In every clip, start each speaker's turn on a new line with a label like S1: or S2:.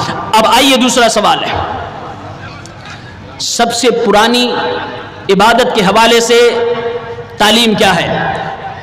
S1: اب آئیے دوسرا سوال ہے، سب سے پرانی عبادت کے حوالے سے تعلیم کیا ہے؟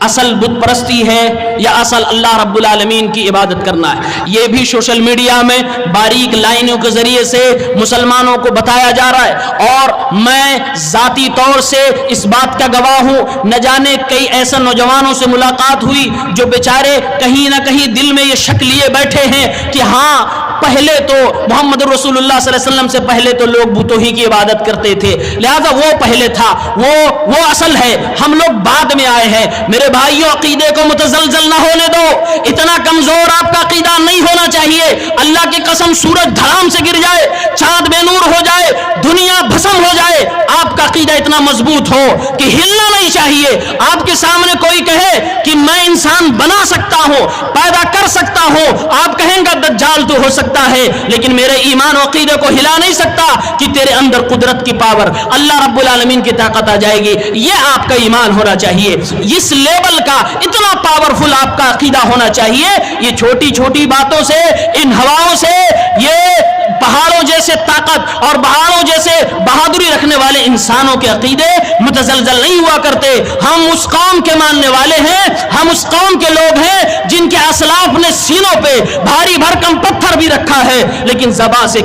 S1: اصل بت پرستی ہے یا اصل اللہ رب العالمین کی عبادت کرنا ہے؟ یہ بھی سوشل میڈیا میں باریک لائنوں کے ذریعے سے مسلمانوں کو بتایا جا رہا ہے، اور میں ذاتی طور سے اس بات کا گواہ ہوں۔ نہ جانے کئی ایسے نوجوانوں سے ملاقات ہوئی جو بیچارے کہیں نہ کہیں دل میں یہ شک لیے بیٹھے ہیں کہ ہاں پہلے تو محمد رسول اللہ صلی اللہ علیہ وسلم سے پہلے تو لوگ بتوں ہی کی عبادت کرتے تھے، لہذا وہ پہلے تھا، وہ اصل ہے، ہم لوگ بعد میں آئے ہیں۔ میرے بھائیوں، عقیدے کو متزلزل نہ ہونے دو، اتنا کمزور آپ کا عقیدہ نہیں ہونا چاہیے۔ اللہ کی قسم، سورج دھڑام سے گر جائے، چاند بے نور ہو جائے، دنیا بھسم ہو جائے، آپ کا عقیدہ اتنا مضبوط ہو کہ ہلنا نہیں چاہیے۔ آپ کے سامنے کوئی کہے کہ میں انسان بنا سکتا ہوں، پیدا کر سکتا ہوں، آپ کہیں گا دجال تو ہو سکتا ہے، لیکن میرے ایمان و عقیدے کو ہلا نہیں سکتا کہ تیرے اندر قدرت کی پاور، اللہ رب العالمین کی طاقت آ جائے گی۔ یہ آپ کا ایمان ہونا چاہیے، اس لیول کا اتنا پاورفل آپ کا عقیدہ ہونا چاہیے۔ یہ چھوٹی چھوٹی باتوں سے، ان ہواؤں سے، یہ پہاڑوں جیسے طاقت اور پہاڑوں جیسے بہادری رکھنے والے انسانوں کے عقیدے متزلزل نہیں ہوا کرتے۔ ہم اس قوم کے ماننے والے ہیں، ہم اس قوم کے لوگ ہیں جن کے اسلاف نے سینوں پہ بھاری بھرکم پتھر بھی رکھا ہے، لیکن زبان سے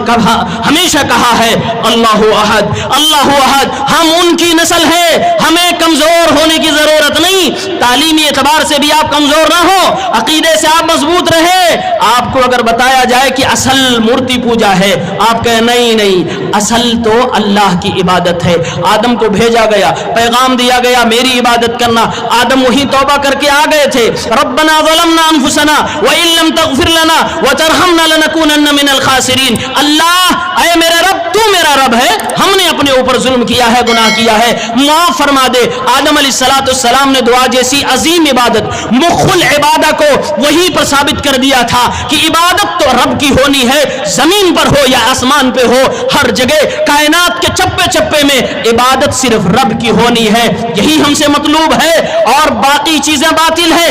S1: ہمیشہ کہا ہے اللہ احد، اللہ احد۔ ہم ان کی نسل ہے، ہمیں کمزور ہونے کی ضرورت نہیں۔ تعلیمی اعتبار سے بھی آپ کمزور نہ ہو، عقیدے سے آپ مضبوط رہے۔ آپ کو اگر بتایا جائے کہ اصل مورتی پوجا ہے، آپ کہیں نہیں، اصل تو اللہ کی عبادت ہے۔ آدم کو بھیجا گیا، پیغام دیا گیا میری عبادت کرنا، آدم وہی توبہ کر کے آ گئے تھے، ربنا ظلمنا انفسنا وان لم تغفر لنا وترحمنا لنکونن من الخاسرین۔ اللہ، اے میرے رب، تو میرا رب ہے، ہم نے اپنے اوپر ظلم کیا ہے، گناہ کیا ہے، معاف فرما دے۔ آدم علیہ السلام نے دعا جیسی عظیم عبادت، مخ العبادہ کو وہی پر ثابت کر دیا تھا کہ عبادت تو رب کی ہونی ہے، زمین پر ہو یا آسمان پہ ہو، ہر جگہ کائنات کے چپے چپے میں عبادت صرف رب کی ہونی ہے، یہی ہم سے مطلوب ہے، اور باقی چیزیں باطل ہے،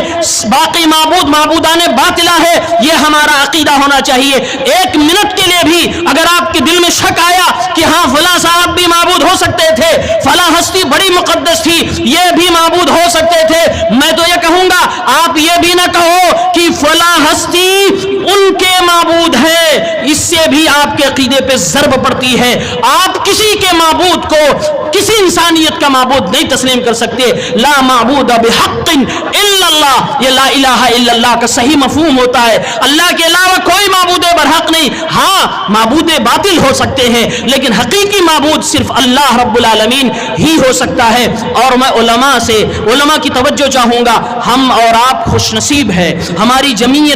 S1: باقی معبودان باطلہ ہے، یہ ہمارا عقیدہ ہونا چاہیے۔ ایک منٹ کے لیے بھی اگر آپ کے دل میں شک آیا کہ ہاں فلاں صاحب بھی معبود ہو سکتے تھے، فلاں ہستی بڑی مقدس تھی، یہ بھی معبود ہو سکتے تھے، میں تو یہ کہوں گا آپ یہ بھی نہ کہو کہ فلاں ہستی ان کے معبود ہے، اس سے بھی آپ کے عقیدے پہ ضرب پڑتی ہے۔ آپ کسی کے معبود کو، کسی انسانیت کا معبود نہیں تسلیم کر سکتے۔ لا معبود بحق الا اللہ، یہ لا الہ الا اللہ کا صحیح مفہوم ہوتا ہے، اللہ کے علاوہ کوئی معبود برحق نہیں۔ ہاں معبود باطل ہو سکتے ہیں، لیکن حقیقی معبود صرف اللہ رب العالمین ہی ہو سکتا ہے۔ اور میں علماء کی توجہ چاہوں گا، ہم اور آپ خوش نصیب ہے، ہماری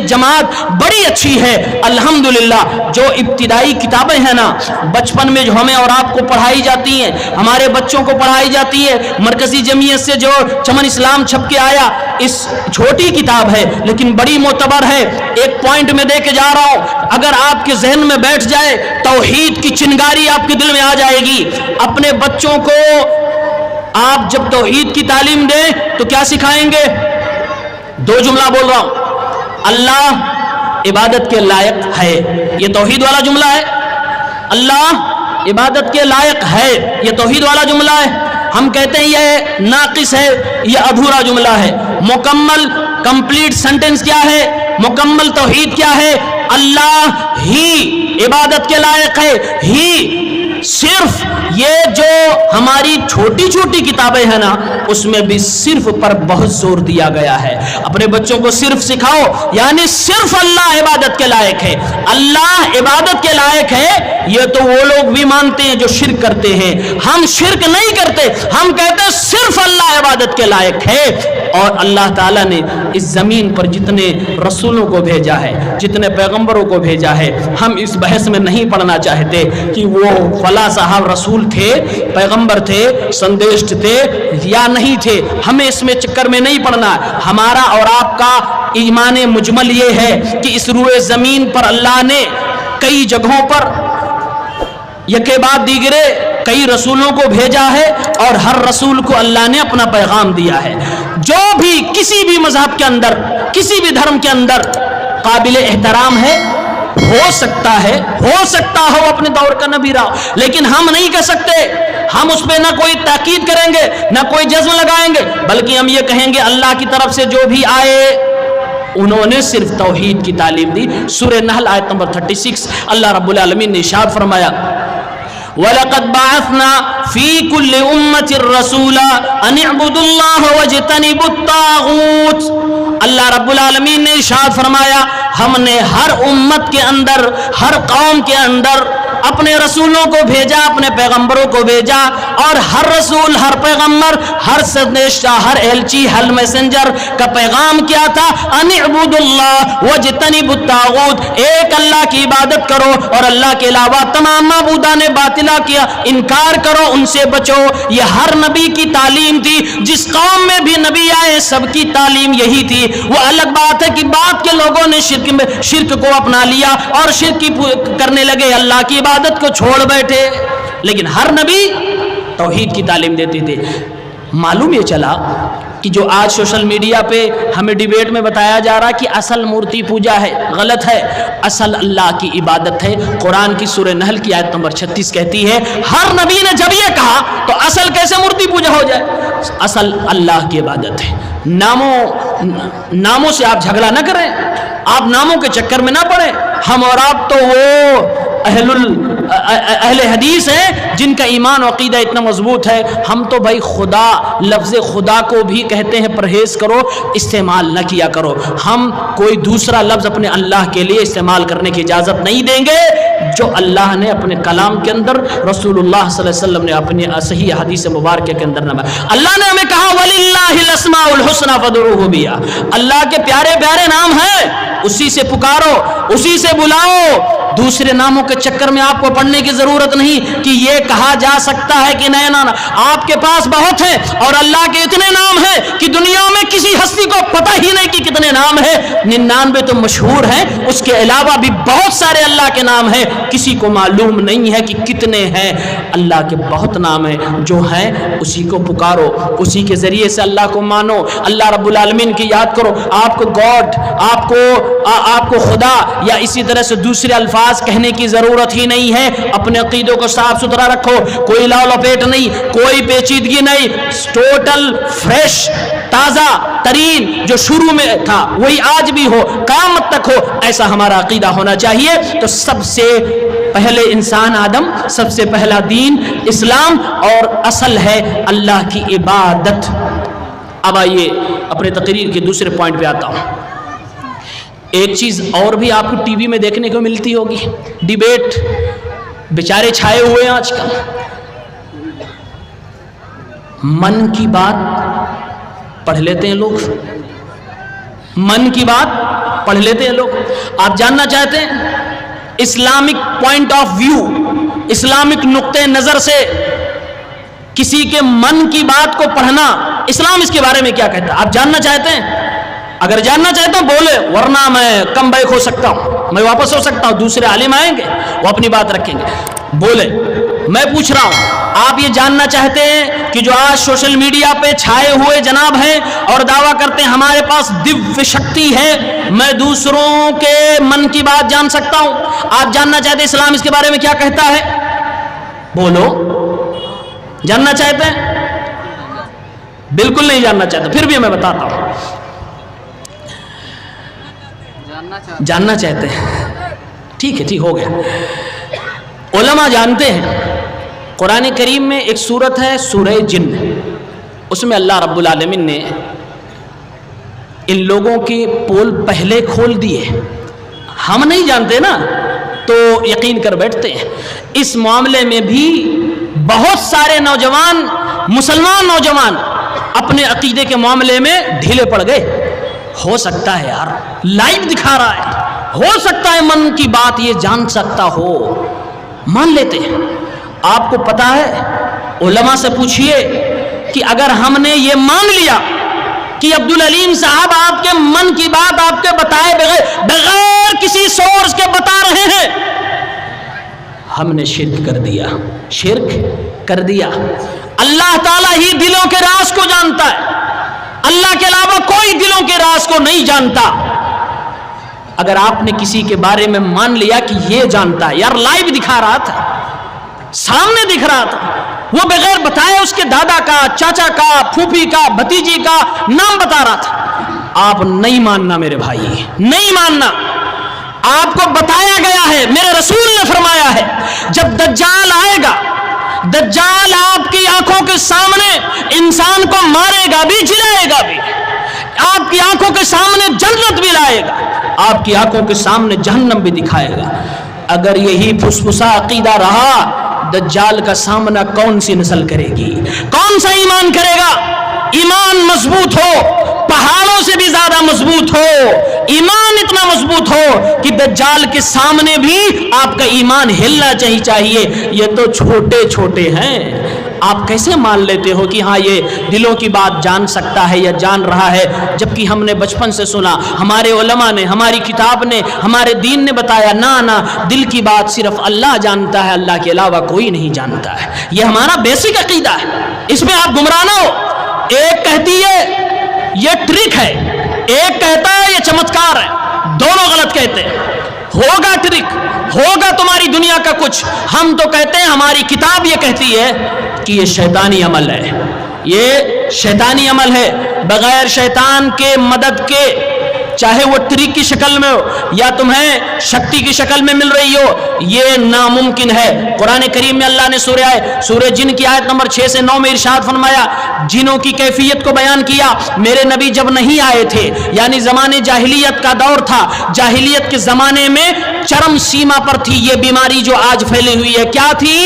S1: جماعت بڑی اچھی ہے الحمدللہ۔ جو ابتدائی کتابیں ہیں نا، بچپن میں جو ہمیں اور آپ کو پڑھائی جاتی ہیں، ہمارے بچوں کو پڑھائی جاتی ہے، مرکزی جمعیت سے جو چمن اسلام چھپ کے آیا، اس چھوٹی کتاب ہے لیکن بڑی معتبر ہے۔ ایک پوائنٹ میں دے کے جا رہا ہوں، اگر آپ کے ذہن میں بیٹھ جائے، توحید کی چنگاری آپ کے دل میں آ جائے گی۔ اپنے بچوں کو آپ جب توحید کی تعلیم دیں تو کیا سکھائیں گے؟ دو جملہ بول رہا ہوں، اللہ عبادت کے لائق ہے، یہ توحید والا جملہ ہے۔ اللہ عبادت کے لائق ہے، یہ توحید والا جملہ ہے۔ ہم کہتے ہیں یہ ناقص ہے، یہ ادھورا جملہ ہے۔ مکمل کمپلیٹ سینٹنس کیا ہے؟ مکمل توحید کیا ہے؟ اللہ ہی عبادت کے لائق ہے، ہی۔ صرف یہ جو ہماری چھوٹی چھوٹی کتابیں ہیں نا، اس میں بھی صرف پر بہت زور دیا گیا ہے۔ اپنے بچوں کو صرف سکھاؤ، یعنی صرف اللہ عبادت کے لائق ہے، اللہ عبادت کے لائق ہے۔ یہ تو وہ لوگ بھی مانتے ہیں جو شرک کرتے ہیں، ہم شرک نہیں کرتے، ہم کہتے ہیں صرف اللہ عبادت کے لائق ہے۔ اور اللہ تعالیٰ نے اس زمین پر جتنے رسولوں کو بھیجا ہے، جتنے پیغمبروں کو بھیجا ہے، ہم اس بحث میں نہیں پڑھنا چاہتے کہ وہ فلاں صاحب رسول تھے، پیغمبر تھے، سندیش تھے یا نہیں تھے، ہمیں اس میں چکر میں نہیں پڑنا۔ ہمارا اور آپ کا ایمان مجمل یہ ہے کہ اس روئے زمین پر اللہ نے کئی جگہوں پر یکے بعد دیگرے کئی رسولوں کو بھیجا ہے، اور ہر رسول کو اللہ نے اپنا پیغام دیا ہے۔ جو بھی کسی بھی مذہب کے اندر، کسی بھی دھرم کے اندر قابل احترام ہے، ہو سکتا ہو اپنے دور کا نبی رہا، لیکن ہم نہیں کہہ سکتے، ہم اس پہ نہ کوئی تاکید کریں گے نہ کوئی جزم لگائیں گے، بلکہ ہم یہ کہیں گے اللہ کی طرف سے جو بھی آئے انہوں نے صرف توحید کی تعلیم دی۔ سورہ نحل آیت نمبر 36 اللہ رب العالمین نے ارشاد فرمایا وَلَقَدْ بَعَثْنَا فِي كُلِّ أُمَّةٍ رَسُولًا أَنِ اعْبُدُوا اللَّهَ وَاجْتَنِبُوا الطَّاغُوتَ۔ اللہ رب العالمین نے ارشاد فرمایا ہم نے ہر امت کے اندر، ہر قوم کے اندر اپنے رسولوں کو بھیجا، اپنے پیغمبروں کو بھیجا، اور ہر رسول، ہر پیغمبر، ہر سندیشہ، ہر ایلچی، ہر میسنجر کا پیغام کیا تھا؟ ان اعبدوا اللہ واجتنبوا الطاغوت، ایک اللہ کی عبادت کرو اور اللہ کے علاوہ تمام معبودان باطلہ کیا انکار کرو، ان سے بچو۔ یہ ہر نبی کی تعلیم تھی، جس قوم میں بھی نبی آئے سب کی تعلیم یہی تھی۔ وہ الگ بات ہے کہ بعد کے لوگوں نے شرک کو اپنا لیا اور شرک کرنے لگے، اللہ کی عبادت کو چھوڑ بیٹھے، لیکن ہر نبی توحید کی تعلیم دیتے تھے۔ معلوم یہ چلا کہ جو آج سوشل میڈیا پہ ہمیں ڈیبیٹ میں بتایا جا رہا کہ اصل مورتی پوجا ہے، غلط ہے، اصل اللہ کی عبادت ہے۔ قرآن کی سورہ نحل کی آیت نمبر 36 کہتی ہے ہر نبی نے جب یہ کہا تو اصل کیسے مورتی پوجا ہو جائے؟ اصل اللہ کی عبادت ہے۔ ناموں سے آپ جھگڑا نہ کریں، آپ ناموں کے چکر میں نہ پڑیں۔ ہم اور آپ تو وہ اہل حدیث ہیں جن کا ایمان و عقیدہ اتنا مضبوط ہے۔ ہم تو بھائی خدا، لفظ خدا کو بھی کہتے ہیں پرہیز کرو، استعمال نہ کیا کرو۔ ہم کوئی دوسرا لفظ اپنے اللہ کے لیے استعمال کرنے کی اجازت نہیں دیں گے جو اللہ نے اپنے کلام کے اندر، رسول اللہ صلی اللہ علیہ وسلم نے اپنی صحیح حدیث مبارکہ کے اندر نام۔ اللہ نے ہمیں کہا وَلِلَّهِ الْأَسْمَاءُ الْحُسْنَى فَادْعُوهُ بِهَا، اللہ کے پیارے پیارے نام ہیں، اسی سے پکارو، اسی سے بلاؤ۔ دوسرے ناموں کے چکر میں آپ کو پڑھنے کی ضرورت نہیں کہ یہ کہا جا سکتا ہے کہ نئے نام آپ کے پاس بہت ہیں، اور اللہ کے اتنے نام ہیں کہ دنیا میں کسی ہستی کو پتہ ہی نہیں کہ کتنے نام ہیں۔ 99 تو مشہور ہیں، اس کے علاوہ بھی بہت سارے اللہ کے نام ہیں، کسی کو معلوم نہیں ہے کہ کتنے ہیں۔ اللہ کے بہت نام ہیں، جو ہیں اسی کو پکارو، اسی کے ذریعے سے اللہ کو مانو، اللہ رب العالمین کی یاد کرو۔ آپ کو گاڈ، آپ کو خدا یا اسی طرح سے دوسرے الفاظ کہنے کی ضرورت ہی نہیں ہے۔ اپنے عقیدوں کو صاف ستھرا رکھو، کوئی لاؤ لپیٹ نہیں، کوئی پیچیدگی نہیں، ٹوٹل فریش، تازہ ترین جو شروع میں تھا وہی آج بھی ہو، قیامت تک ہو، ایسا ہمارا عقیدہ ہونا چاہیے۔ تو سب سے پہلے انسان آدم، سب سے پہلا دین اسلام، اور اصل ہے اللہ کی عبادت۔ اب آئیے اپنے تقریر کے دوسرے پوائنٹ پہ آتا ہوں۔ ایک چیز اور بھی آپ کو ٹی وی میں دیکھنے کو ملتی ہوگی، ڈیبیٹ بیچارے چھائے ہوئے ہیں آج کل۔ من کی بات پڑھ لیتے ہیں لوگ، من کی بات پڑھ لیتے ہیں لوگ۔ آپ جاننا چاہتے ہیں Islamic point of view, Islamic نقطہ نظر سے کسی کے من کی بات کو پڑھنا، اسلام اس کے بارے میں کیا کہتا ہے؟ آپ جاننا چاہتے ہیں؟ اگر جاننا چاہتا ہوں بولے، ورنہ میں کم بیک ہو سکتا ہوں، میں واپس ہو سکتا ہوں، دوسرے عالم آئیں گے وہ اپنی بات رکھیں گے۔ بولے، میں پوچھ رہا ہوں، آپ یہ جاننا چاہتے ہیں کہ جو آج سوشل میڈیا پہ چھائے ہوئے جناب ہیں اور دعویٰ کرتے ہیں ہمارے پاس دیویہ شکتی ہے، میں دوسروں کے من کی بات جان سکتا ہوں، آپ جاننا چاہتے ہیں اسلام اس کے بارے میں کیا کہتا ہے؟ بولو، جاننا چاہتے ہیں؟ بالکل نہیں جاننا چاہتے، پھر بھی میں بتاتا ہوں، جاننا چاہتے ہیں، ٹھیک ہے، ٹھیک ہو گیا۔ علماء جانتے ہیں قرآن کریم میں ایک سورت ہے سورہ جن، اس میں اللہ رب العالمین نے ان لوگوں کے پول پہلے کھول دیے، ہم نہیں جانتے نا تو یقین کر بیٹھتے ہیں۔ اس معاملے میں بھی بہت سارے نوجوان، مسلمان نوجوان اپنے عقیدے کے معاملے میں ڈھیلے پڑ گئے۔ ہو سکتا ہے یار، لائیو دکھا رہا ہے، ہو سکتا ہے من کی بات یہ جان سکتا ہو، مان لیتے ہیں۔ آپ کو پتا ہے، علماء سے پوچھئے کہ اگر ہم نے یہ مان لیا کہ عبدالعلیم صاحب آپ کے من کی بات آپ کے بتائے بغیر کسی سورس کے بتا رہے ہیں، ہم نے شرک کر دیا، شرک کر دیا۔ اللہ تعالیٰ ہی دلوں کے راز کو جانتا ہے، اللہ کے علاوہ کوئی دلوں کے راز کو نہیں جانتا۔ اگر آپ نے کسی کے بارے میں مان لیا کہ یہ جانتا ہے، یار لائیو دکھا رہا تھا، سامنے دکھ رہا تھا، وہ بغیر بتائے اس کے دادا کا، چاچا کا، پھوپھی کا، بھتیجی کا نام بتا رہا تھا، آپ نہیں ماننا میرے بھائی، نہیں ماننا۔ آپ کو بتایا گیا ہے، میرے رسول نے فرمایا ہے جب دجال آئے گا، دجال آپ کی آنکھوں کے سامنے انسان کو مارے گا بھی، جلائے گا بھی، آپ کی آنکھوں کے سامنے جنت بھی لائے گا، آپ کی آنکھوں کے سامنے جہنم بھی دکھائے گا۔ اگر یہی پھسپھسا عقیدہ رہا، دجال کا سامنا کون سی نسل کرے گی؟ کون سا ایمان کرے گا؟ ایمان مضبوط ہو، پہاڑوں سے بھی زیادہ مضبوط ہو، ایمان اتنا مضبوط ہو کہ دجال کے سامنے بھی آپ کا ایمان ہلنا چاہیے۔ یہ تو چھوٹے چھوٹے ہیں، آپ کیسے مان لیتے ہو کہ ہاں یہ دلوں کی بات جان سکتا ہے یا جان رہا ہے، جبکہ ہم نے بچپن سے سنا، ہمارے علماء نے، ہماری کتاب نے، ہمارے دین نے بتایا، نہ دل کی بات صرف اللہ جانتا ہے، اللہ کے علاوہ کوئی نہیں جانتا ہے۔ یہ ہمارا بیسک عقیدہ ہے، اس میں آپ گمراہ نہ ہو۔ ایک کہتی ہے یہ ٹرک ہے، ایک کہتا ہے یہ چمتکار ہے، دونوں غلط کہتے ہیں۔ ہوگا ٹرک، ہوگا تمہاری دنیا کا کچھ، ہم تو کہتے ہیں، ہماری کتاب یہ کہتی ہے کہ یہ شیطانی عمل ہے، یہ شیطانی عمل ہے، بغیر شیطان کے مدد کے، چاہے وہ ٹرک کی شکل میں ہو یا تمہیں شکتی کی شکل میں مل رہی ہو، یہ ناممکن ہے۔ قرآن کریم میں اللہ نے سورہ جن کی آیت نمبر 6 سے 9 میں ارشاد فرمایا، جنوں کی کیفیت کو بیان کیا، میرے نبی جب نہیں آئے تھے، یعنی زمانے جاہلیت کا دور تھا، جاہلیت کے زمانے میں چرم سیما پر تھی یہ بیماری جو آج پھیلی ہوئی ہے۔ کیا تھی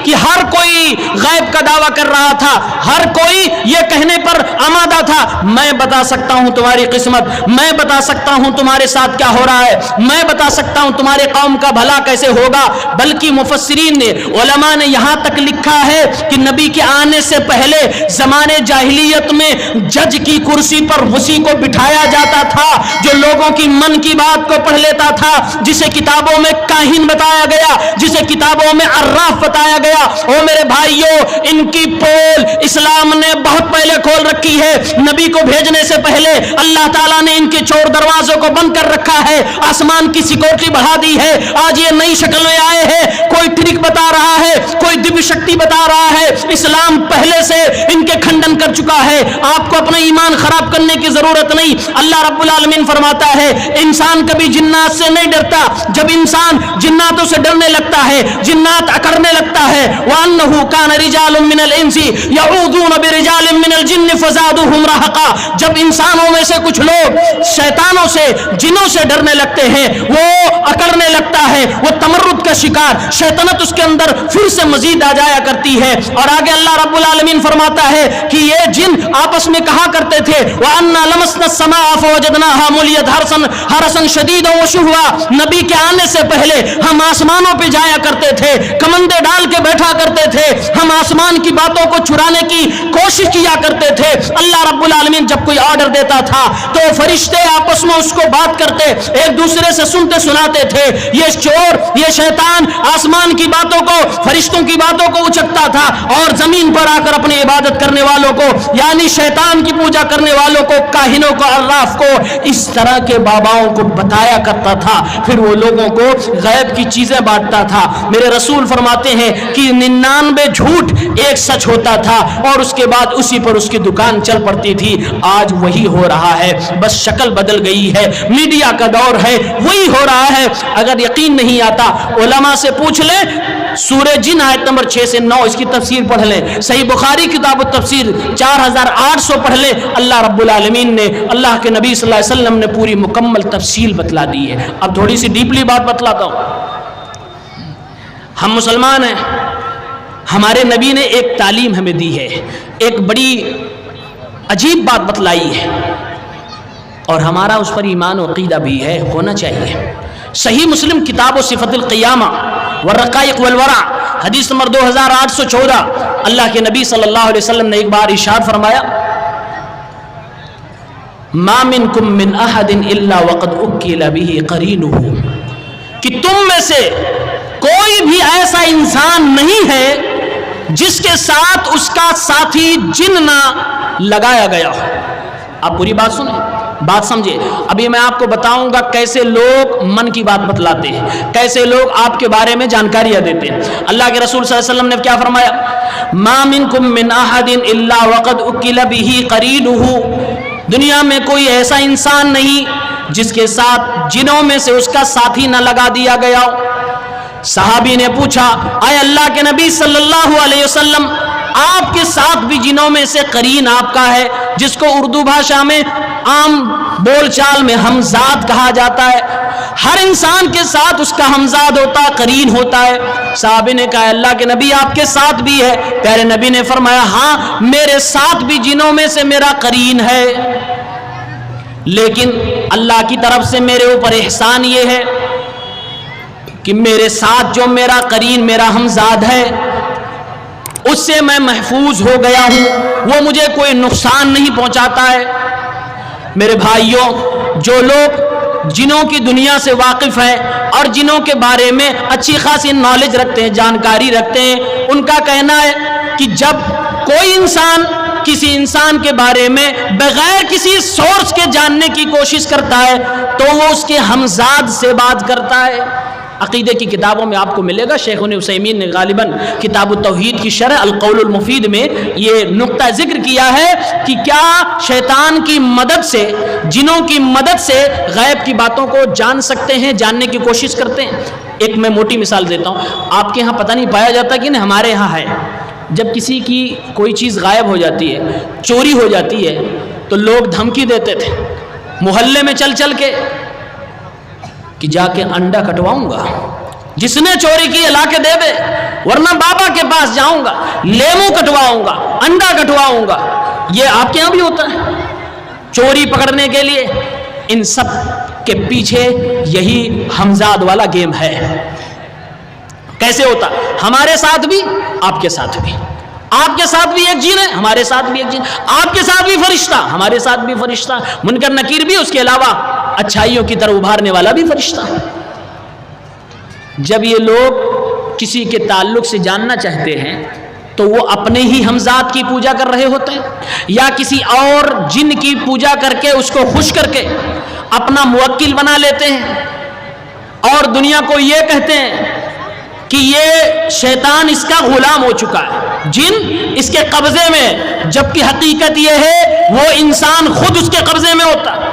S1: کہ ہر کوئی غیب کا دعویٰ کر رہا تھا، ہر کوئی یہ کہنے پر آمادہ تھا، میں بتا سکتا ہوں تمہاری قسمت، میں بتا سکتا ہوں تمہارے ساتھ کیا ہو رہا ہے، میں بتا سکتا ہوں تمہارے قوم کا بھلا کیسے ہوگا۔ بلکہ مفسرین نے، علماء نے یہاں تک لکھا ہے کہ نبی کے آنے سے پہلے زمانے جاہلیت میں جج کی کرسی پر اسی کو بٹھایا جاتا تھا جو لوگوں کی من کی بات کو پڑھ لیتا تھا، جسے کتابوں میں کاہن بتایا گیا، جسے کتابوں میں عراف بتایا گیا۔ او میرے بھائیوں، ان کی پول اسلام نے بہت پہلے کھول رکھی ہے، نبی کو بھیجنے سے پہلے اللہ تعالیٰ نے ان کے چور دروازوں کو بند کر رکھا ہے، آسمان کی سیکورٹی بڑھا دی ہے۔ آج یہ نئی شکل میں آئے ہیں، کوئی ٹرک بتا رہا ہے، کوئی دبی شکتی بتا رہا ہے، اسلام پہلے سے ان کے کھنڈن کر چکا ہے۔ آپ کو اپنا ایمان خراب کرنے کی ضرورت نہیں۔ اللہ رب العالمین فرماتا ہے انسان کبھی جنات سے نہیں ڈرتا، جب انسان جناتوں سے ڈرنے لگتا ہے، جنات اکڑنے لگتا ہے، وَأَنَّهُ كَانَ رِجَالٌ مِّنَ الْإِنسِ يَعُوذُونَ بِرِجَالٍ مِّنَ الْجِنِّ فَزَادُوهُمْ رَهَقًا۔ جب انسانوں میں سے کچھ لوگ شیطانوں سے، جنوں سے ڈرنے لگتے ہیں، وہ اکڑنے لگتا ہے، وہ تمرد کا شکار، شیطنت اس کے اندر پھر سے مزید آ جایا کرتی ہے۔ اور آگے اللہ رب العالمین فرماتا ہے کہ یہ جن آپس میں کہا کرتے تھے وَأَنَّا لَمَسْنَا السَّمَاءَ فَوَجَدْنَاهَا مُلِيَتْ حَرَسًا شَدِيدًا وَشُهُبًا۔ نبی کے آنے سے پہلے ہم آسمانوں پہ جایا کرتے تھے، کمندے ڈال کے بیٹھا کرتے تھے، ہم آسمان کی باتوں کو چرانے کی کوشش کیا کرتے تھے۔ اللہ رب العالمین جب کوئی آرڈر دیتا تھا تو فرشتے آپس میں اس کو بات کرتے، ایک دوسرے سے سنتے سناتے تھے۔ یہ چور، یہ شیطان آسمان کی باتوں کو، فرشتوں کی باتوں کو اچکتا تھا اور زمین پر آ کر اپنی عبادت کرنے والوں کو، یعنی شیطان کی پوجا کرنے والوں کو، کاہنوں کو، عراف کو، اس طرح کے باباؤں کو بتایا کرتا تھا، پھر وہ لوگوں کو غیب کی چیزیں بانٹتا تھا۔ میرے رسول فرماتے ہیں کہ 99 جھوٹ ایک سچ ہوتا تھا، اور اس کے بعد اسی پر اس کی دکان چل پڑتی تھی۔ آج وہی ہو رہا ہے، بس شکل بدل گئی ہے، میڈیا کا دور ہے، وہی ہو رہا ہے۔ اگر یقین نہیں آتا علماء سے پوچھ لیں، سورہ جن آیت نمبر 6 سے 9 اس کی تفسیر پڑھ لیں، صحیح بخاری کتاب التفسیر 4800 پڑھ لیں۔ اللہ رب العالمین نے، اللہ کے نبی صلی اللہ علیہ وسلم نے پوری مکمل تفصیل بتلا دی ہے۔ اب تھوڑی سی ڈیپلی بات بتلاتا ہوں۔ ہم مسلمان ہیں، ہمارے نبی نے ایک تعلیم ہمیں دی ہے، ایک بڑی عجیب بات بتلائی ہے، اور ہمارا اس پر ایمان و عقیدہ بھی ہے، ہونا چاہیے۔ صحیح مسلم کتاب و صفت القیامہ والرقائق والورع حدیث نمبر 2814، اللہ کے نبی صلی اللہ علیہ وسلم نے ایک بار ارشاد فرمایا، ما منکم من احد الا وقد اکل به قرینہ، کہ تم میں سے کوئی بھی ایسا انسان نہیں ہے جس کے ساتھ اس کا ساتھی جن نہ لگایا گیا ہو۔ آپ پوری بات سنیں، بات سمجھے. ابھی میں آپ کو بتاؤں گا کیسے لوگ من کی بات بتلاتے ہیں, کیسے لوگ آپ کے بارے میں جانکاریاں دیتے ہیں. اللہ کے رسول صلی اللہ علیہ وسلم نے کیا فرمایا؟ ما منکم من احد الا وقد اکل به قرینہ. دنیا میں کوئی ایسا انسان نہیں جس کے ساتھ جنوں میں سے اس کا ساتھی نہ لگا دیا گیا ہو. صحابی نے پوچھا اے اللہ کے نبی صلی اللہ علیہ وسلم, آپ کے ساتھ بھی جنوں میں سے قرین آپ کا ہے, جس کو اردو بھاشا میں عام بول چال میں ہمزاد کہا جاتا ہے. ہر انسان کے ساتھ اس کا ہمزاد ہوتا ہے, قرین ہوتا ہے. صحابی نے کہا اللہ کے نبی آپ کے ساتھ بھی ہے؟ پیارے نبی نے فرمایا ہاں میرے ساتھ بھی جنوں میں سے میرا قرین ہے, لیکن اللہ کی طرف سے میرے اوپر احسان یہ ہے کہ میرے ساتھ جو میرا قرین میرا ہمزاد ہے اس سے میں محفوظ ہو گیا ہوں, وہ مجھے کوئی نقصان نہیں پہنچاتا ہے. میرے بھائیوں, جو لوگ جنوں کی دنیا سے واقف ہیں اور جنوں کے بارے میں اچھی خاصی نالج رکھتے ہیں, جانکاری رکھتے ہیں, ان کا کہنا ہے کہ جب کوئی انسان کسی انسان کے بارے میں بغیر کسی سورس کے جاننے کی کوشش کرتا ہے تو وہ اس کے ہمزاد سے بات کرتا ہے. عقیدے کی کتابوں میں آپ کو ملے گا, شیخ عثیمین نے غالباً کتاب التوحید کی شرح القول المفید میں یہ نقطہ ذکر کیا ہے کہ کیا شیطان کی مدد سے, جنوں کی مدد سے غیب کی باتوں کو جان سکتے ہیں, جاننے کی کوشش کرتے ہیں. ایک میں موٹی مثال دیتا ہوں, آپ کے ہاں پتہ نہیں پایا جاتا کہ نہیں, ہمارے ہاں ہے. جب کسی کی کوئی چیز غائب ہو جاتی ہے, چوری ہو جاتی ہے, تو لوگ دھمکی دیتے تھے محلے میں چل چل کے کہ جا کے انڈا کٹواؤں گا, جس نے چوری کی لا کے دے دے, ورنہ بابا کے پاس جاؤں گا, لیمو کٹواؤں گا, انڈا کٹواؤں گا. یہ آپ کے یہاں بھی ہوتا ہے چوری پکڑنے کے لیے. ان سب کے پیچھے یہی ہمزاد والا گیم ہے. کیسے ہوتا؟ ہمارے ساتھ بھی آپ کے ساتھ بھی, آپ کے ساتھ بھی ایک جن ہے, ہمارے ساتھ بھی ایک جن, آپ کے ساتھ بھی فرشتہ, ہمارے ساتھ بھی فرشتہ, منکر نکیر بھی, اس کے علاوہ اچھائیوں کی طرف ابھارنے والا بھی فرشتہ. جب یہ لوگ کسی کے تعلق سے جاننا چاہتے ہیں تو وہ اپنے ہی ہمزاد کی پوجا کر رہے ہوتے ہیں, یا کسی اور جن کی پوجا کر کے اس کو خوش کر کے اپنا موکل بنا لیتے ہیں, اور دنیا کو یہ کہتے ہیں کہ یہ شیطان اس کا غلام ہو چکا ہے, جن اس کے قبضے میں, جبکہ حقیقت یہ ہے وہ انسان خود اس کے قبضے میں ہوتا ہے.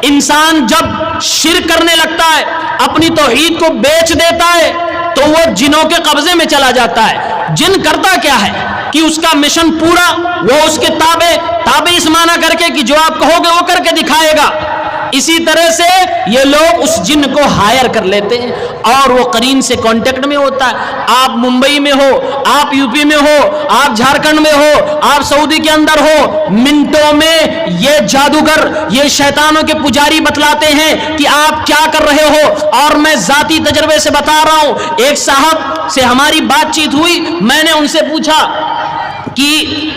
S1: انسان جب شرک کرنے لگتا ہے, اپنی توحید کو بیچ دیتا ہے, تو وہ جنوں کے قبضے میں چلا جاتا ہے. جن کرتا کیا ہے کہ اس کا مشن پورا وہ اس کے تابع اس معنی کر کے کہ جو آپ کہو گے وہ کر کے دکھائے گا. اسی طرح سے یہ لوگ اس جن کو ہائر کر لیتے ہیں اور وہ قرین سے کانٹیکٹ میں ہوتا ہے. آپ ممبئی میں ہو, آپ یو پی میں ہو, آپ جھارکھنڈ میں ہو, آپ سعودی کے اندر ہو, منٹوں میں یہ جادوگر, یہ شیطانوں کے پجاری بتلاتے ہیں کہ آپ کیا کر رہے ہو. اور میں ذاتی تجربے سے بتا رہا ہوں, ایک صاحب سے ہماری بات چیت ہوئی, میں نے ان سے پوچھا کہ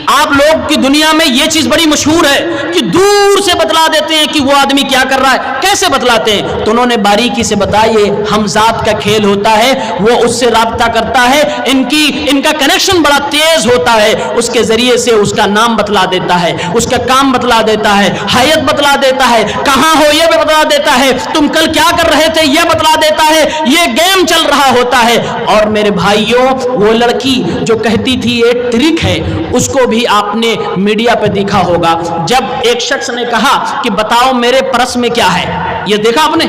S1: آپ لوگ کی دنیا میں یہ چیز بڑی مشہور ہے کہ دور سے بتلا دیتے ہیں کہ وہ آدمی کیا کر رہا ہے, کیسے بتلاتے ہیں؟ تو انہوں نے باریکی سے بتایا یہ ہمزاد کا کھیل ہوتا ہے, وہ اس سے رابطہ کرتا ہے, ان کا کنیکشن بڑا تیز ہوتا ہے, اس کے ذریعے سے اس کا نام بتلا دیتا ہے, اس کا کام بتلا دیتا ہے, حیت بتلا دیتا ہے, کہاں ہو یہ بھی بتلا دیتا ہے, تم کل کیا کر رہے تھے یہ بتلا دیتا ہے. یہ گیم چل رہا ہوتا ہے. اور میرے بھائیوں, وہ لڑکی جو کہتی تھی یہ ٹرک ہے, اس کو بھی آپ نے میڈیا پہ دیکھا ہوگا. جب ایک شخص نے کہا کہ بتاؤ میرے پرس میں کیا ہے, یہ دیکھا آپ نے,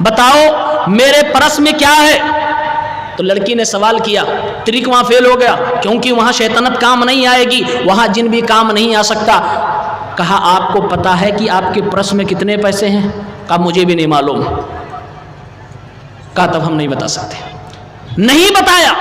S1: بتاؤ میرے پرس میں کیا ہے, تو لڑکی نے سوال کیا, ٹرک وہاں فیل ہو گیا کیونکہ وہاں شیطنت کام نہیں آئے گی, وہاں جن بھی کام نہیں آ سکتا. کہا آپ کو پتا ہے کہ آپ کے پرس میں کتنے پیسے ہیں؟ کہا مجھے بھی نہیں معلوم. کہا تب ہم نہیں بتا سکتے. نہیں بتایا.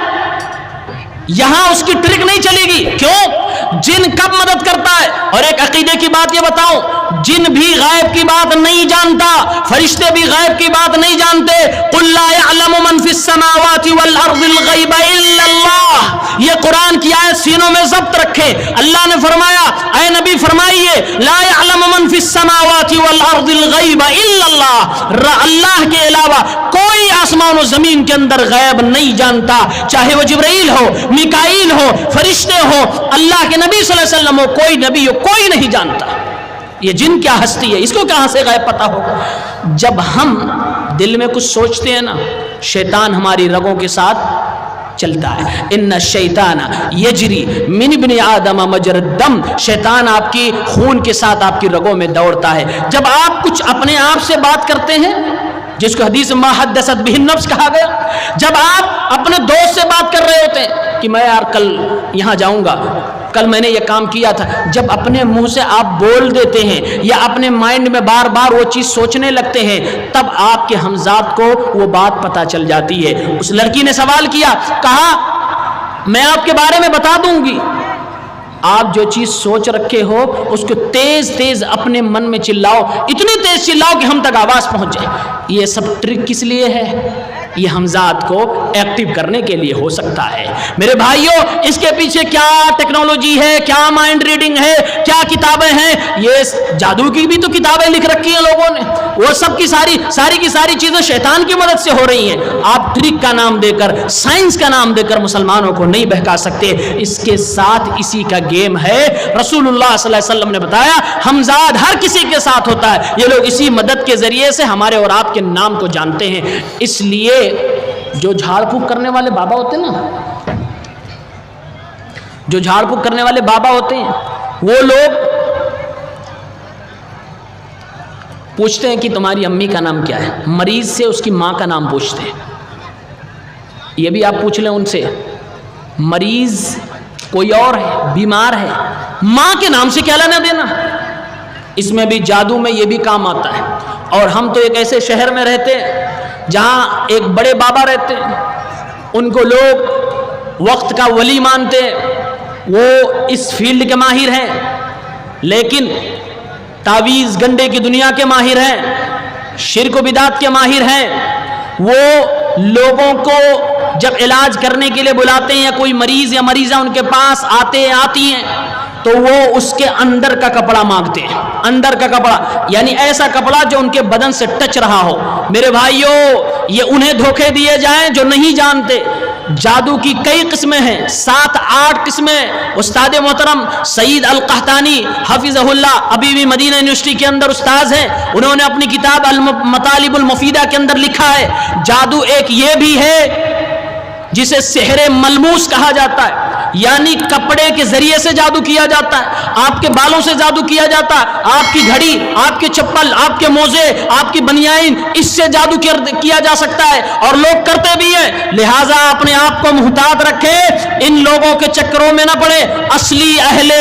S1: یہاں اس کی ٹرک نہیں چلے گی. کیوں؟ جن کب مدد کرتا ہے. اور ایک عقیدے کی بات یہ بتاؤں, جن بھی غائب کی بات نہیں جانتا, فرشتے بھی غائب کی بات نہیں جانتے. قل لا يعلم من في السماوات والارض الغیب الا اللہ. یہ قرآن کی آیت سینوں میں ضبط رکھے. اللہ نے فرمایا, اے نبی فرمائیے, لا يعلم من في السماوات والارض الغیب الا اللہ. اللہ کے علاوہ کوئی آسمان و زمین کے اندر غیب نہیں جانتا, چاہے وہ جبرائیل ہو, میکائیل ہو, فرشتے ہو, اللہ کے نبی صلی اللہ علیہ وسلم ہو, کوئی نبی ہو, کوئی نہیں جانتا. یہ جن کیا ہستی ہے، اس کو کہاں سے غیب پتہ ہوگا؟ جب ہم دل میں کچھ سوچتے ہیں نا، شیطان ہماری رگوں کے ساتھ چلتا ہے۔ ان الشیطان یجری من ابن آدم مجرى الدم، شیطان آپ کی خون کے ساتھ آپ کی رگوں میں دوڑتا ہے۔ جب آپ کچھ اپنے آپ سے بات کرتے ہیں، جس کو حدیث ما حدثت به النفس کہا گیا، جب آپ اپنے دوست سے بات کر رہے ہوتے ہیں کہ میں یار کل یہاں جاؤں گا، کل میں نے یہ کام کیا تھا، جب اپنے منہ سے آپ بول دیتے ہیں یا اپنے مائنڈ میں بار بار وہ چیز سوچنے لگتے ہیں، تب آپ کے ہمزاد کو وہ بات پتہ چل جاتی ہے۔ اس لڑکی نے سوال کیا، کہا میں آپ کے بارے میں بتا دوں گی، آپ جو چیز سوچ رکھے ہو اس کو تیز تیز اپنے من میں چلاؤ، اتنی تیز چلاؤ کہ ہم تک آواز پہنچ جائے۔ یہ سب ٹرک کس لیے ہے؟ یہ ہمزاد کو ایکٹیو کرنے کے لیے ہو سکتا ہے۔ میرے بھائیوں، اس کے پیچھے کیا ٹیکنالوجی ہے، کیا مائنڈ ریڈنگ ہے، کیا کتابیں ہیں؟ یہ جادو کی بھی تو کتابیں لکھ رکھی ہیں لوگوں نے، وہ سب کی ساری چیزیں شیطان کی مدد سے ہو رہی ہیں۔ آپ ٹرک کا نام دے کر، سائنس کا نام دے کر مسلمانوں کو نہیں بہکا سکتے۔ اس کے ساتھ اسی کا گیم ہے۔ رسول اللہ صلی اللہ علیہ وسلم نے بتایا ہمزاد ہر کسی کے ساتھ ہوتا ہے۔ یہ لوگ اسی مدد کے ذریعے سے ہمارے اور آپ کے نام کو جانتے ہیں۔ اس لیے جو جھاڑ پھونک کرنے والے بابا ہوتے ہیں نا، جو جھاڑ پھونک کرنے والے بابا ہوتے ہیں، وہ لوگ پوچھتے ہیں کہ تمہاری امی کا نام کیا ہے، مریض سے اس کی ماں کا نام پوچھتے ہیں۔ یہ بھی آپ پوچھ لیں ان سے، مریض کوئی اور ہے، بیمار ہے، ماں کے نام سے کیا لینا دینا؟ اس میں بھی جادو میں یہ بھی کام آتا ہے۔ اور ہم تو ایک ایسے شہر میں رہتے ہیں جہاں ایک بڑے بابا رہتے ہیں، ان کو لوگ وقت کا ولی مانتے ہیں، وہ اس فیلڈ کے ماہر ہیں، لیکن تعویذ گنڈے کی دنیا کے ماہر ہیں، شرک و بدعت کے ماہر ہیں۔ وہ لوگوں کو جب علاج کرنے کے لیے بلاتے ہیں، یا کوئی مریض یا مریضہ ان کے پاس آتی ہیں، تو وہ اس کے اندر کا کپڑا مانگتے ہیں، اندر کا کپڑا، یعنی ایسا کپڑا جو ان کے بدن سے ٹچ رہا ہو۔ میرے بھائیوں، یہ انہیں دھوکے دیے جائیں جو نہیں جانتے۔ جادو کی کئی قسمیں ہیں، 7-8 قسمیں۔ استاد محترم سعید القحطانی حفظہ اللہ ابھی بھی مدینہ یونیورسٹی کے اندر استاذ ہیں، انہوں نے اپنی کتاب المطالب المفیدہ کے اندر لکھا ہے جادو ایک یہ بھی ہے جسے سحر ملموس کہا جاتا ہے، یعنی کپڑے کے ذریعے سے جادو کیا جاتا ہے، آپ کے بالوں سے جادو کیا جاتا ہے، آپ کی گھڑی، آپ کے چپل، آپ کے موزے، آپ کی بنیائن، اس سے جادو کیا جا سکتا ہے، اور لوگ کرتے بھی ہیں۔ لہٰذا اپنے آپ کو محتاط رکھیں، ان لوگوں کے چکروں میں نہ پڑے، اصلی اہل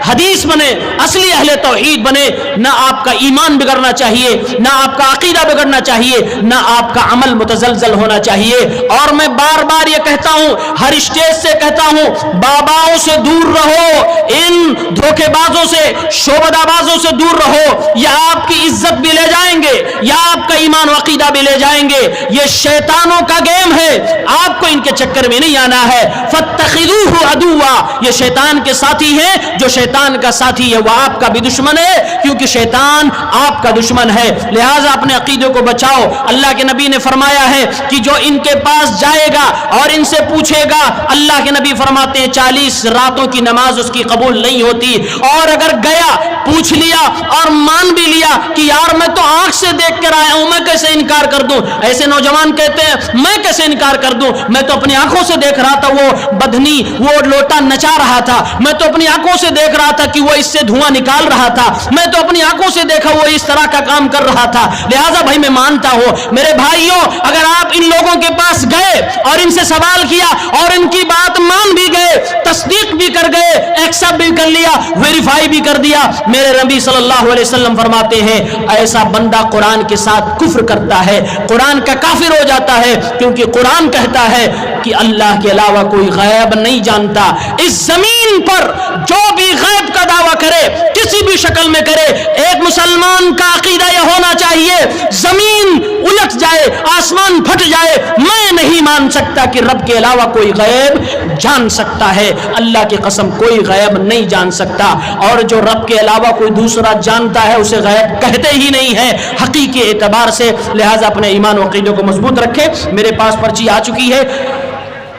S1: حدیث بنے، اصلی اہل توحید بنے۔ نہ آپ کا ایمان بگڑنا چاہیے، نہ آپ کا عقیدہ بگڑنا چاہیے، نہ آپ کا عمل متزلزل ہونا چاہیے۔ اور میں بار بار یہ کہتا ہوں، ہر اسٹیج سے کہتا ہوں، باباؤں سے دور رہو، ان دھوکے بازوں سے، شعبدہ بازوں سے دور رہو، یا آپ کی عزت بھی لے جائیں گے، یا آپ کا ایمان و عقیدہ بھی لے جائیں گے۔ یہ شیطانوں کا گیم ہے، آپ کو ان کے چکر میں نہیں آنا ہے۔ فاتخذوہ عدوا، یہ شیطان کے ساتھی ہیں، جو شیطان کا ساتھی ہے وہ آپ کا بھی دشمن ہے، کیونکہ شیطان آپ کا دشمن ہے۔ لہٰذا اپنے عقیدے کو بچاؤ۔ اللہ کے نبی نے فرمایا ہے کہ جو ان کے پاس جائے گا اور ان سے پوچھے گا، اللہ کے نبی فرماتے ہیں 40 راتوں کی نماز اس کی قبول نہیں ہوتی۔ اور اگر گیا، پوچھ لیا اور مان بھی لیا کہ یار میں تو آنکھ سے دیکھ کر آیا ہوں، میں کیسے انکار کر دوں؟ ایسے نوجوان کہتے ہیں میں کیسے انکار کر دوں، میں تو اپنی آنکھوں سے دیکھ رہا تھا وہ بدھنی وہ لوٹا نچا رہا تھا، میں تو اپنی آنکھوں سے دیکھ رہا تھا کہ وہ اس سے دھواں نکال رہا تھا، میں تو اپنی آنکھوں سے دیکھا وہ اس طرح کا کام کر رہا تھا، لہٰذا بھائی میں مانتا ہوں۔ میرے بھائیوں، اگر آپ ان لوگوں کے پاس گئے اور ان سے سوال کیا اور ان کی بات مان بھی گئے، تصدیق بھی کر گئے، ایکسپٹ بھی کر لیا، ویریفائی بھی کر دیا، میرے نبی صلی اللہ علیہ وسلم فرماتے ہیں ایسا بندہ قرآن کے ساتھ کفر کرتا ہے، قرآن کا کافر ہو جاتا ہے، کیونکہ قرآن کہتا ہے کہ اللہ کے علاوہ کوئی غیب نہیں جانتا۔ اس زمین پر جو بھی غیب کا دعویٰ کرے، کسی بھی شکل میں کرے، ایک مسلمان کا عقیدہ یہ ہونا چاہیے زمین الٹ جائے، آسمان پھٹ جائے، میں نہیں مان سکتا کہ رب کے علاوہ کوئی غیب جان سکتا ہے۔ اللہ کی قسم کوئی غیب نہیں جان سکتا، اور جو رب کے علاوہ کوئی دوسرا جانتا ہے اسے غیب کہتے ہی نہیں ہے حقیقی اعتبار سے۔ لہٰذا اپنے ایمان و عقیدے کو مضبوط رکھے۔ میرے پاس پرچی آ چکی ہے،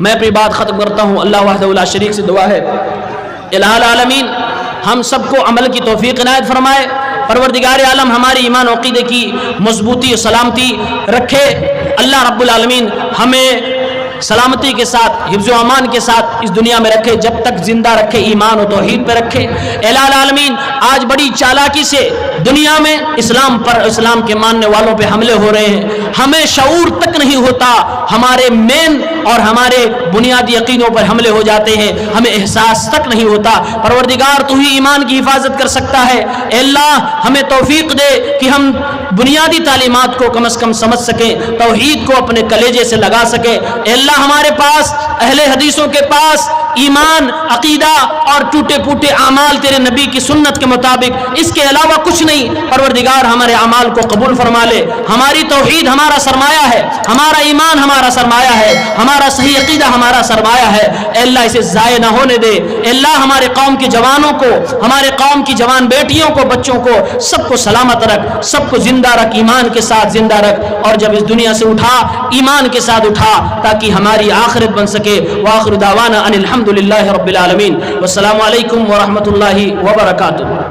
S1: میں اپنی بات ختم کرتا ہوں۔ اللہ وحدہ لا شریک سے دعا ہے الہ العالمین ہم سب کو عمل کی توفیق عنایت فرمائے، پروردگار عالم ہماری ایمان و عقیدے کی مضبوطی و سلامتی رکھے. اللہ رب العالمین ہمیں سلامتی کے ساتھ، حفظ و امان کے ساتھ اس دنیا میں رکھے، جب تک زندہ رکھے ایمان و توحید پہ رکھے. الہ العالمین آج بڑی چالاکی سے دنیا میں اسلام پر، اسلام کے ماننے والوں پہ حملے ہو رہے ہیں. ہمیں شعور تک نہیں ہوتا، ہمارے مین اور ہمارے بنیادی یقینوں پر حملے ہو جاتے ہیں، ہمیں احساس تک نہیں ہوتا. پروردگار تو ہی ایمان کی حفاظت کر سکتا ہے. اے اللہ ہمیں توفیق دے کہ ہم بنیادی تعلیمات کو کم از کم سمجھ سکیں، توحید کو اپنے کلیجے سے لگا سکیں. اے اللہ ہمارے پاس، اہل حدیثوں کے پاس ایمان، عقیدہ اور ٹوٹے پوٹے اعمال تیرے نبی کی سنت کے مطابق، اس کے علاوہ کچھ نہیں. پروردگار ہمارے اعمال کو قبول فرما لے. ہماری توحید ہمارا سرمایہ ہے، ہمارا ایمان ہمارا سرمایہ ہے، ہمارا صحیح عقیدہ ہمارا سرمایہ ہے. اے اللہ اسے ضائع نہ ہونے دے. اے اللہ ہمارے قوم کے جوانوں کو، ہمارے قوم کی جوان بیٹیوں کو، بچوں کو، سب کو سلامت رکھ، سب کو زندہ رکھ، ایمان کے ساتھ زندہ رکھ. اور جب اس دنیا سے اٹھا ایمان کے ساتھ اٹھا تاکہ ہماری آخرت بن سکے. وآخر دعوانا ان الحمد للہ رب العالمین. والسلام علیکم ورحمۃ اللہ وبرکاتہ.